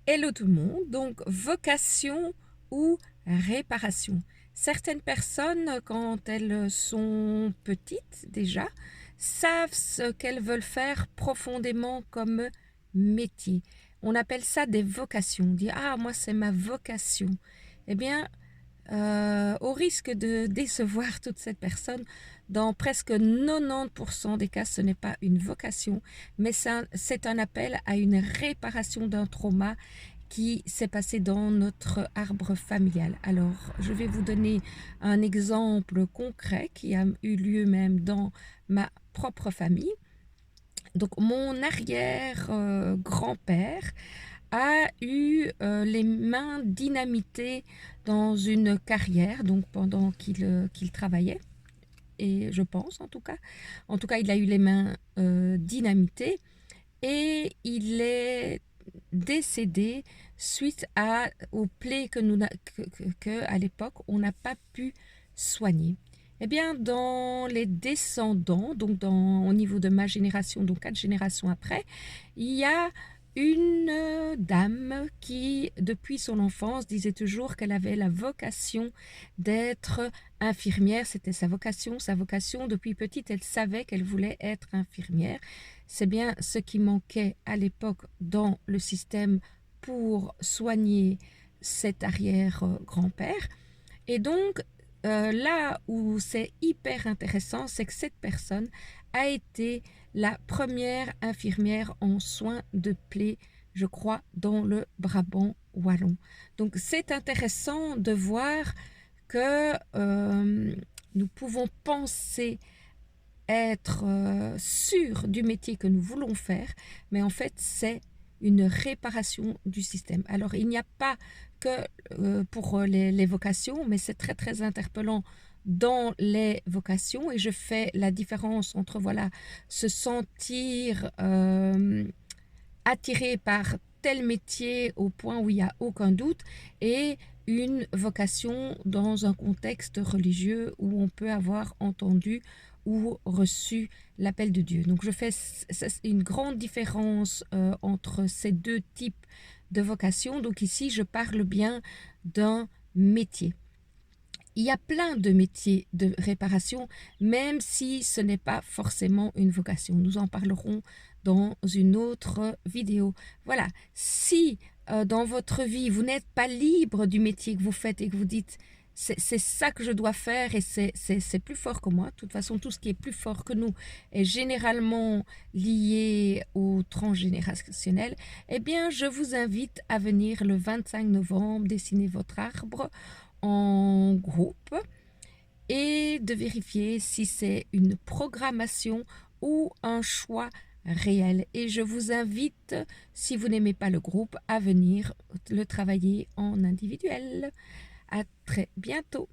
Hello tout le monde, donc vocation ou réparation. Certaines personnes, quand elles sont petites déjà, savent ce qu'elles veulent faire profondément comme métier. On appelle ça des vocations. On dit ah moi c'est ma vocation. Eh bien, au risque de décevoir toute cette personne, dans presque 90% des cas, ce n'est pas une vocation, mais c'est un appel à une réparation d'un trauma qui s'est passé dans notre arbre familial. Alors, je vais vous donner un exemple concret qui a eu lieu même dans ma propre famille. Donc, mon arrière-grand-père a eu les mains dynamitées dans une carrière, donc pendant qu'il travaillait, et je pense en tout cas il a eu les mains dynamitées et il est décédé suite aux plaies que à l'époque on n'a pas pu soigner. Eh bien, dans les descendants, donc au niveau de ma génération, donc 4 générations après, il y a une dame qui, depuis son enfance, disait toujours qu'elle avait la vocation d'être infirmière. C'était sa vocation, sa vocation. Depuis petite, elle savait qu'elle voulait être infirmière. C'est bien ce qui manquait à l'époque dans le système pour soigner cet arrière-grand-père. Et donc, là où c'est hyper intéressant, c'est que cette personne a été la première infirmière en soins de plaies, je crois, dans le Brabant wallon. Donc, c'est intéressant de voir que nous pouvons penser être sûr du métier que nous voulons faire, mais en fait, c'est une réparation du système. Alors, il n'y a pas que pour les vocations, mais c'est très, très interpellant dans les vocations et je fais la différence entre, voilà, se sentir attiré par tel métier au point où il n'y a aucun doute et une vocation dans un contexte religieux où on peut avoir entendu ou reçu l'appel de Dieu. Donc je fais une grande différence entre ces deux types de vocations. Donc ici, je parle bien d'un métier. Il y a plein de métiers de réparation, même si ce n'est pas forcément une vocation. Nous en parlerons dans une autre vidéo. Voilà, si dans votre vie, vous n'êtes pas libre du métier que vous faites et que vous dites c'est ça que je dois faire et c'est plus fort que moi. De toute façon, tout ce qui est plus fort que nous est généralement lié au transgénérationnel. Eh bien, je vous invite à venir le 25 novembre dessiner votre arbre en groupe et de vérifier si c'est une programmation ou un choix réel. Et je vous invite, si vous n'aimez pas le groupe, à venir le travailler en individuel. À très bientôt.